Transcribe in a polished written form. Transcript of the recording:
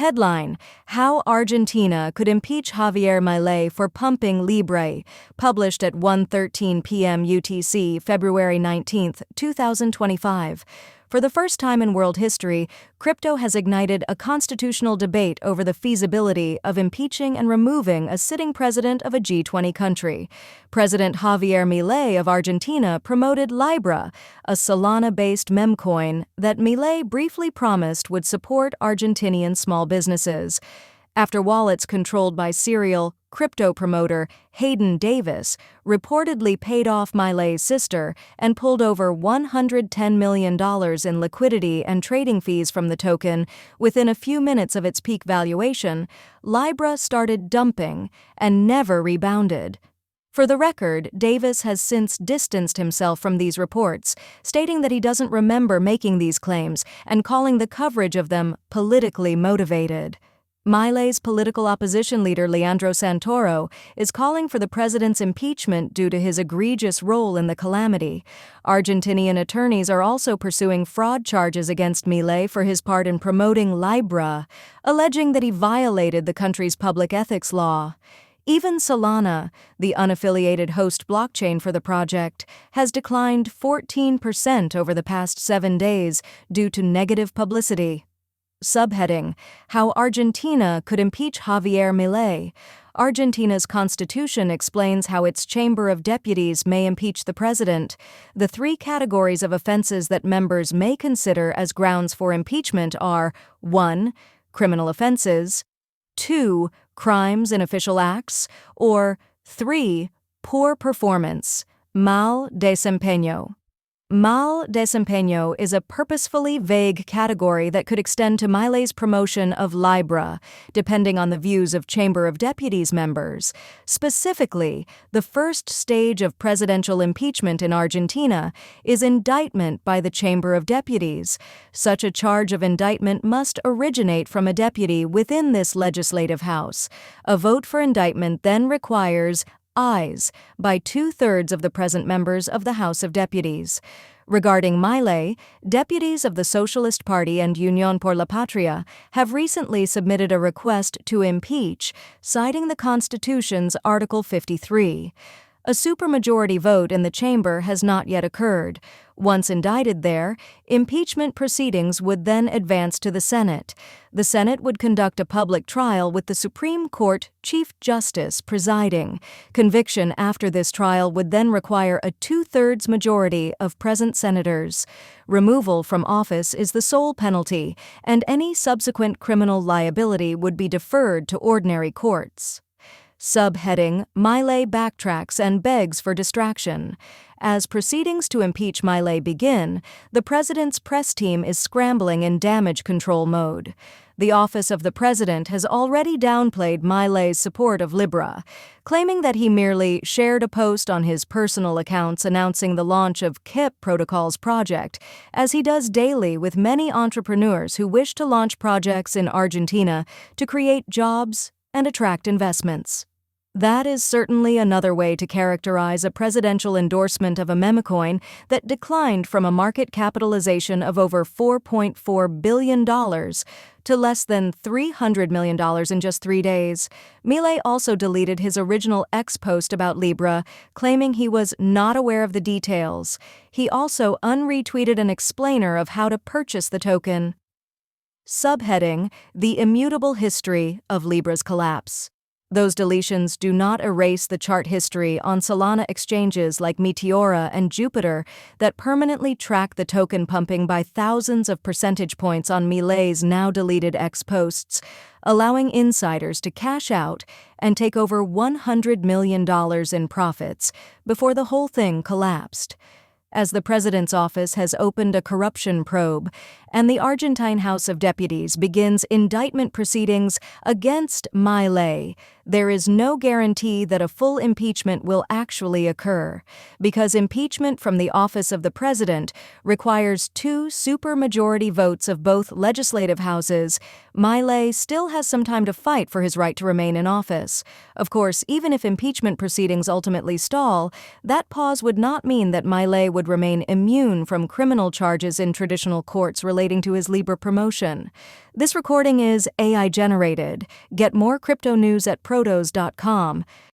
headline, How Argentina Could Impeach Javier Milei for Pumping LIBRA, published at 1:13 p.m. UTC, February 19, 2025. For the first time in world history, crypto has ignited a constitutional debate over the feasibility of impeaching and removing a sitting president of a G20 country. President Javier Milei of Argentina promoted LIBRA, a Solana-based memecoin that Milei briefly promised would support Argentinian small businesses. After wallets controlled by serial crypto promoter Hayden Davis reportedly paid off Milei's sister and pulled over $110 million in liquidity and trading fees from the token within a few minutes of its peak valuation, LIBRA started dumping and never rebounded. For the record, Davis has since distanced himself from these reports, stating that he doesn't remember making these claims and calling the coverage of them politically motivated. Milei's political opposition leader Leandro Santoro is calling for the president's impeachment due to his egregious role in the calamity. Argentinian attorneys are also pursuing fraud charges against Milei for his part in promoting LIBRA, alleging that he violated the country's public ethics law. Even Solana, the unaffiliated host blockchain for the project, has declined 14% over the past 7 days due to negative publicity. Subheading, How Argentina Could Impeach Javier Milei. Argentina's constitution explains how its Chamber of Deputies may impeach the president. The 3 categories of offenses that members may consider as grounds for impeachment are 1. Criminal offenses, 2. Crimes in official acts, or 3. Poor performance, mal desempeño. Mal desempeño is a purposefully vague category that could extend to Milei's promotion of LIBRA, depending on the views of Chamber of Deputies members. Specifically, the first stage of presidential impeachment in Argentina is indictment by the Chamber of Deputies. Such a charge of indictment must originate from a deputy within this legislative house. A vote for indictment then requires ayes by 2/3 of the present members of the House of Deputies. Regarding Milei, deputies of the Socialist Party and Unión por la Patria have recently submitted a request to impeach, citing the Constitution's Article 53. A supermajority vote in the chamber has not yet occurred. Once indicted there, impeachment proceedings would then advance to the Senate. The Senate would conduct a public trial with the Supreme Court Chief Justice presiding. Conviction after this trial would then require a 2/3 majority of present senators. Removal from office is the sole penalty, and any subsequent criminal liability would be deferred to ordinary courts. Subheading, Milei backtracks and begs for distraction. As proceedings to impeach Milei begin, the president's press team is scrambling in damage control mode. The office of the president has already downplayed Milei's support of LIBRA, claiming that he merely shared a post on his personal accounts announcing the launch of KIP Protocol's project, as he does daily with many entrepreneurs who wish to launch projects in Argentina to create jobs and attract investments. That is certainly another way to characterize a presidential endorsement of a memecoin that declined from a market capitalization of over $4.4 billion to less than $300 million in just 3 days. Milei also deleted his original X post about LIBRA, claiming he was not aware of the details. He also unretweeted an explainer of how to purchase the token. Subheading, The Immutable History of LIBRA's Collapse. Those deletions do not erase the chart history on Solana exchanges like Meteora and Jupiter that permanently track the token pumping by thousands of percentage points on Milei's now-deleted X posts, allowing insiders to cash out and take over $100 million in profits before the whole thing collapsed. As the president's office has opened a corruption probe, and the Argentine House of Deputies begins indictment proceedings against Milei, there is no guarantee that a full impeachment will actually occur, because impeachment from the office of the president requires 2 supermajority votes of both legislative houses. Milei still has some time to fight for his right to remain in office. Of course, even if impeachment proceedings ultimately stall, that pause would not mean that Milei would remain immune from criminal charges in traditional courts related relating to his Libra promotion. This recording is AI generated. Get more crypto news at protos.com.